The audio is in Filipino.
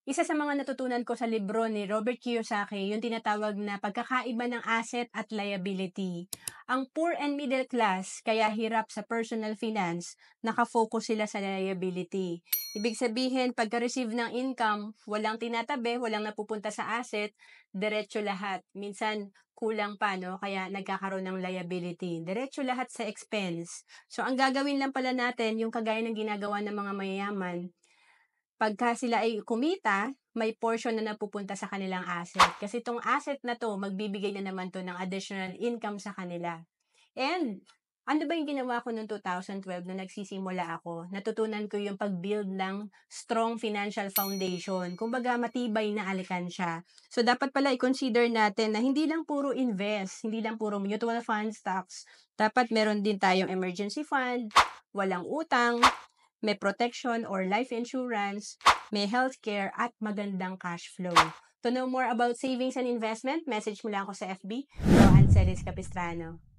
Isa sa mga natutunan ko sa libro ni Robert Kiyosaki, yung tinatawag na pagkakaiba ng asset at liability. Ang poor and middle class, kaya hirap sa personal finance, nakafocus sila sa liability. Ibig sabihin, pagka-receive ng income, walang tinatabi, walang napupunta sa asset, diretso lahat. Minsan, kulang pa, no? Kaya nagkakaroon ng liability. Diretso lahat sa expense. So, ang gagawin lang pala natin, yung kagaya ng ginagawa ng mga mayayaman, pagka sila ay kumita, may portion na napupunta sa kanilang asset. Kasi itong asset na to, magbibigay na naman to ng additional income sa kanila. And, ano ba yung ginawa ko noong 2012 na nagsisimula ako? Natutunan ko yung pag-build ng strong financial foundation. Kumbaga, matibay na alikansya. So, dapat pala i-consider natin na hindi lang puro invest, hindi lang puro mutual fund, stocks. Dapat meron din tayong emergency fund, walang utang, may protection or life insurance, may healthcare, at magandang cash flow. To know more about savings and investment, message mo lang ako sa FB, Rohan Celis Capistrano.